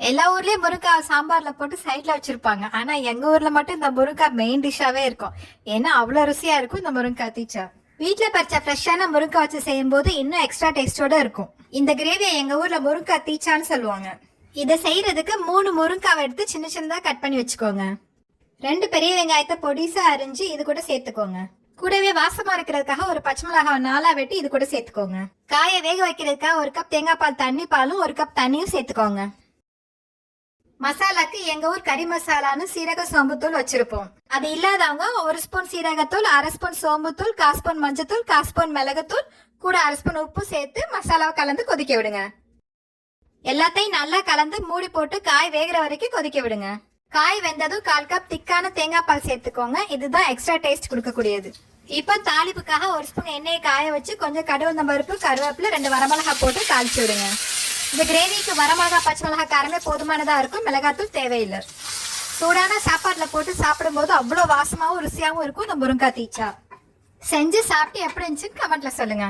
எல்லா ஊர்லயும் முருங்காய் சாம்பார்ல போட்டு சைட்ல வச்சிருப்பாங்க. ஆனா எங்க ஊர்ல மட்டும் இந்த முருங்காய் மெயின் டிஷ்ஷாவே இருக்கும். ஏன்னா அவ்வளவு ருசியா இருக்கும் இந்த முருங்காய் தீச்சா. வீட்டுல பறிச்ச ஃப்ரெஷ்ஷான முருங்காய் வச்சு செய்யும் போது இன்னும் எக்ஸ்ட்ரா டேஸ்டோட இருக்கும். இந்த கிரேவியை எங்க ஊர்ல முருங்காய் தீச்சான்னு சொல்லுவாங்க. இதை செய்யறதுக்கு 3 முருங்காவை எடுத்து சின்ன சின்னதா கட் பண்ணி வச்சுக்கோங்க. 2 பெரிய வெங்காயத்தை பொடிசா அரிஞ்சு இது கூட சேர்த்துக்கோங்க. கூடவே வாசமா இருக்கிறதுக்காக ஒரு பச்சை மிளகாய் 4 வெட்டி இது கூட சேர்த்துக்கோங்க. காயை வேக வைக்கிறதுக்காக 1 கப் தேங்காய் பால் தண்ணி பாலும் 1 கப் தண்ணியும் சேர்த்துக்கோங்க. மசாலாக்கு எங்க ஊர் கறி மசாலான்னு சீரக சோம்புத்தூள் வச்சிருப்போம். அது இல்லாதவங்க 1 ஸ்பூன் சீரகத்தூள், 1/2 ஸ்பூன் சோம்புத்தூள், 1/4 ஸ்பூன் மஞ்சத்தூள், 1/4 ஸ்பூன் மிளகுத்தூள், கூட 1/2 ஸ்பூன் உப்பு சேர்த்து மசாலாவை கலந்து கொதிக்க விடுங்க. எல்லாத்தையும் நல்லா கலந்து மூடி போட்டு காய் வேகிற வரைக்கும் கொதிக்க விடுங்க. காய் வெந்ததும் 1/4 கப் திக்கான தேங்காய் பால் சேர்த்துக்கோங்க. இதுதான் எக்ஸ்ட்ரா டேஸ்ட் கொடுக்கக்கூடியது. இப்போ தாளிப்புக்காக 1 ஸ்பூன் எண்ணெயை காய வச்சு கொஞ்சம் கடுகு பருப்பு, கருவேப்பிலை, 2 வரமிளகாய் போட்டு தாளிச்சு விடுங்க. இந்த கிரேவிக்கு வரமிளகாய் பச்சை மிளகாய் காரமே போதுமானதா இருக்கும். மிளகாத்தூள் தேவையில்லை. சூடான சாப்பாட்டுல போட்டு சாப்பிடும்போது அவ்வளோ வாசமாவும் ருசியாகவும் இருக்கும் இந்த முருங்காய் தீச்சா. செஞ்சு சாப்பிட்டு எப்படி இருந்துச்சுன்னு கமெண்ட்ல சொல்லுங்க.